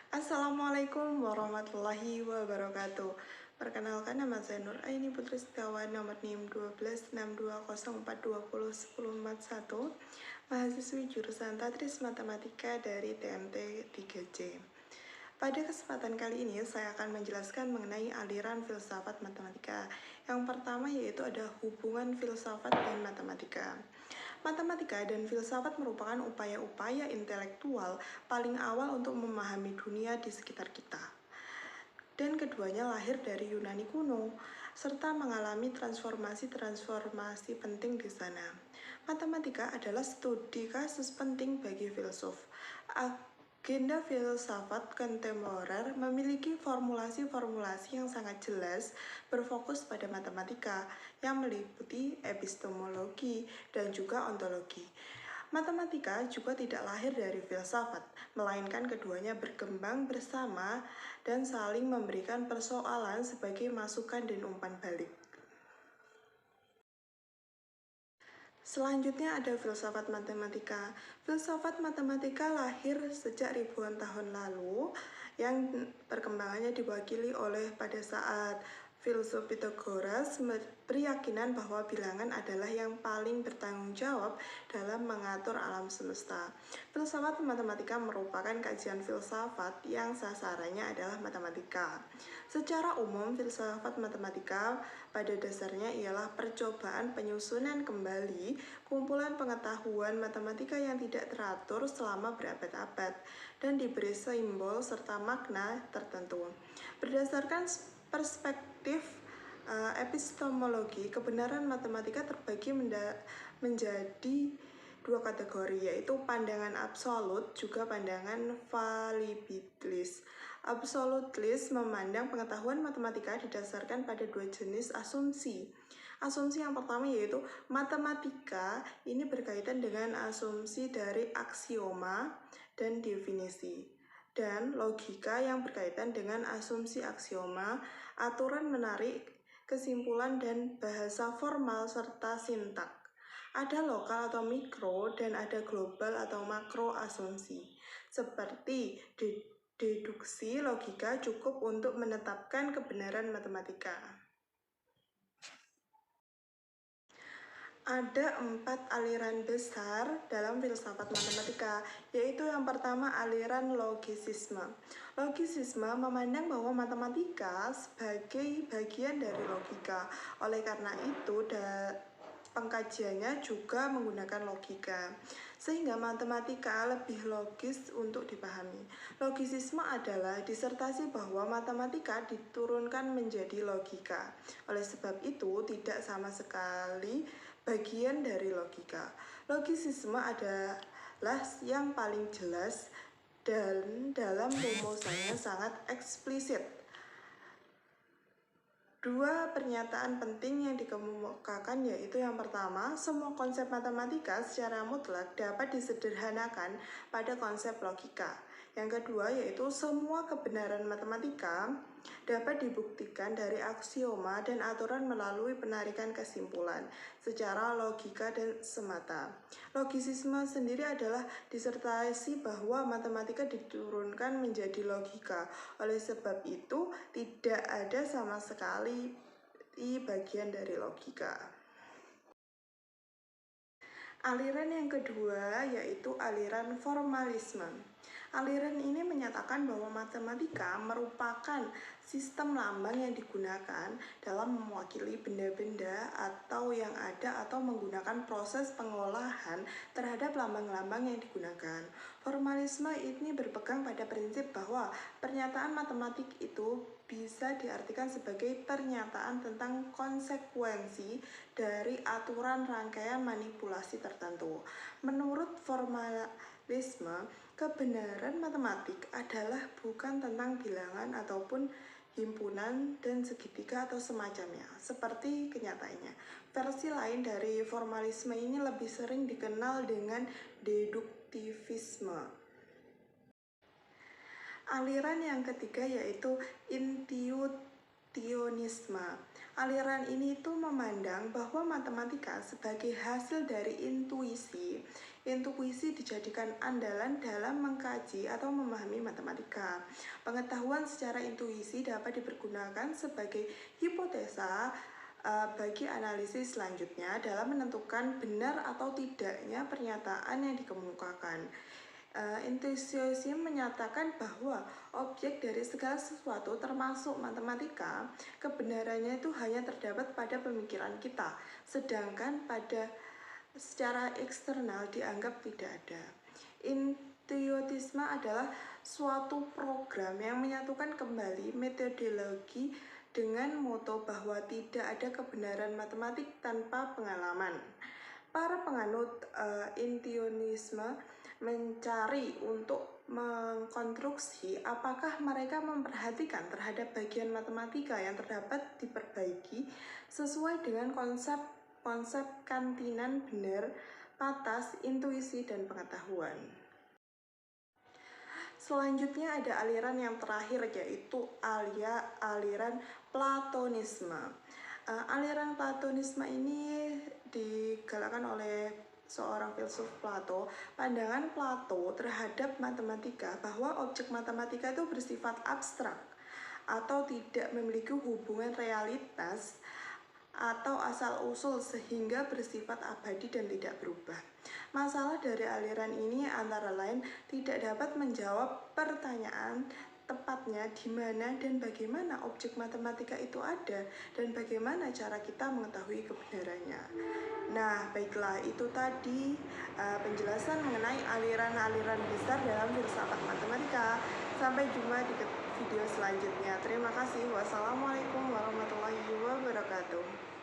Assalamualaikum warahmatullahi wabarakatuh. Perkenalkan, nama saya Nur Aini Putri Setiawan, nomor NIM 126204201041, mahasiswi jurusan Tatris Matematika dari TMT 3C. Pada kesempatan kali ini, saya akan menjelaskan mengenai aliran filsafat matematika. Yang pertama yaitu ada hubungan filsafat dan matematika. Matematika dan filsafat merupakan upaya-upaya intelektual paling awal untuk memahami dunia di sekitar kita. Dan keduanya lahir dari Yunani kuno, serta mengalami transformasi-transformasi penting di sana. Matematika adalah studi kasus penting bagi filsuf. Agenda filsafat kontemporer memiliki formulasi-formulasi yang sangat jelas berfokus pada matematika yang meliputi epistemologi dan juga ontologi. Matematika juga tidak lahir dari filsafat, melainkan keduanya berkembang bersama dan saling memberikan persoalan sebagai masukan dan umpan balik. Selanjutnya ada filsafat matematika. Filsafat matematika lahir sejak ribuan tahun lalu yang perkembangannya diwakili oleh pada saat filsuf Pythagoras berkeyakinan bahwa bilangan adalah yang paling bertanggung jawab dalam mengatur alam semesta. Filsafat matematika merupakan kajian filsafat yang sasarannya adalah matematika. Secara umum, filsafat matematika pada dasarnya ialah percobaan penyusunan kembali kumpulan pengetahuan matematika yang tidak teratur selama berabad-abad dan diberi simbol serta makna tertentu. Berdasarkan perspektif epistemologi, kebenaran matematika terbagi menjadi dua kategori, yaitu pandangan absolut juga pandangan fallibilis. Absolutis memandang pengetahuan matematika didasarkan pada dua jenis asumsi. Asumsi yang pertama yaitu matematika ini berkaitan dengan asumsi dari aksioma dan definisi, dan logika yang berkaitan dengan asumsi aksioma, aturan menarik, kesimpulan dan bahasa formal serta sintak. Ada lokal atau mikro dan ada global atau makro asumsi. Seperti deduksi logika cukup untuk menetapkan kebenaran matematika. Ada 4 aliran besar dalam filsafat matematika, yaitu yang pertama aliran logisisme. Logisisme memandang bahwa matematika sebagai bagian dari logika. Oleh karena itu, pengkajiannya juga menggunakan logika, sehingga matematika lebih logis untuk dipahami. Logisisme adalah disertasi bahwa matematika diturunkan menjadi logika. Oleh sebab itu, tidak sama sekali bagian dari logika. Logisisme adalah yang paling jelas dan dalam rumusannya sangat eksplisit. Dua pernyataan penting yang dikemukakan yaitu yang pertama, semua konsep matematika secara mutlak dapat disederhanakan pada konsep logika. Yang kedua yaitu semua kebenaran matematika dapat dibuktikan dari aksioma dan aturan melalui penarikan kesimpulan secara logika dan semata. Logisisme sendiri adalah disertasi bahwa matematika diturunkan menjadi logika. Oleh sebab itu, tidak ada sama sekali bagian dari logika. Aliran yang kedua yaitu aliran formalisme. Aliran ini menyatakan bahwa matematika merupakan sistem lambang yang digunakan dalam mewakili benda-benda atau yang ada atau menggunakan proses pengolahan terhadap lambang-lambang yang digunakan. Formalisme ini berpegang pada prinsip bahwa pernyataan matematik itu bisa diartikan sebagai pernyataan tentang konsekuensi dari aturan rangkaian manipulasi tertentu. Menurut formalisme, kebenaran matematik adalah bukan tentang bilangan ataupun himpunan dan segitiga atau semacamnya, seperti kenyataannya. Versi lain dari formalisme ini lebih sering dikenal dengan deduktivisme. Aliran yang ketiga yaitu intuitisme. Intuisionisme. Aliran ini itu memandang bahwa matematika sebagai hasil dari intuisi. Intuisi dijadikan andalan dalam mengkaji atau memahami matematika. Pengetahuan secara intuisi dapat dipergunakan sebagai hipotesa bagi analisis selanjutnya dalam menentukan benar atau tidaknya pernyataan yang dikemukakan. Intuisionisme menyatakan bahwa objek dari segala sesuatu termasuk matematika, kebenarannya itu hanya terdapat pada pemikiran kita, sedangkan pada secara eksternal dianggap tidak ada. Intuisionisme adalah suatu program yang menyatukan kembali metodologi dengan moto bahwa tidak ada kebenaran matematik tanpa pengalaman. Para penganut intuisionisme mencari untuk mengkonstruksi apakah mereka memperhatikan terhadap bagian matematika yang terdapat diperbaiki sesuai dengan konsep kantinan benar, patas, intuisi, dan pengetahuan. Selanjutnya ada aliran yang terakhir, yaitu aliran Platonisme. Aliran Platonisme ini digalakkan oleh seorang filsuf Plato. Pandangan Plato terhadap matematika bahwa objek matematika itu bersifat abstrak atau tidak memiliki hubungan realitas atau asal-usul sehingga bersifat abadi dan tidak berubah. Masalah dari aliran ini antara lain tidak dapat menjawab pertanyaan tepatnya di mana dan bagaimana objek matematika itu ada dan bagaimana cara kita mengetahui kebenarannya. Nah, baiklah, itu tadi penjelasan mengenai aliran-aliran besar dalam filsafat matematika. Sampai jumpa di video selanjutnya. Terima kasih. Wassalamualaikum warahmatullahi wabarakatuh.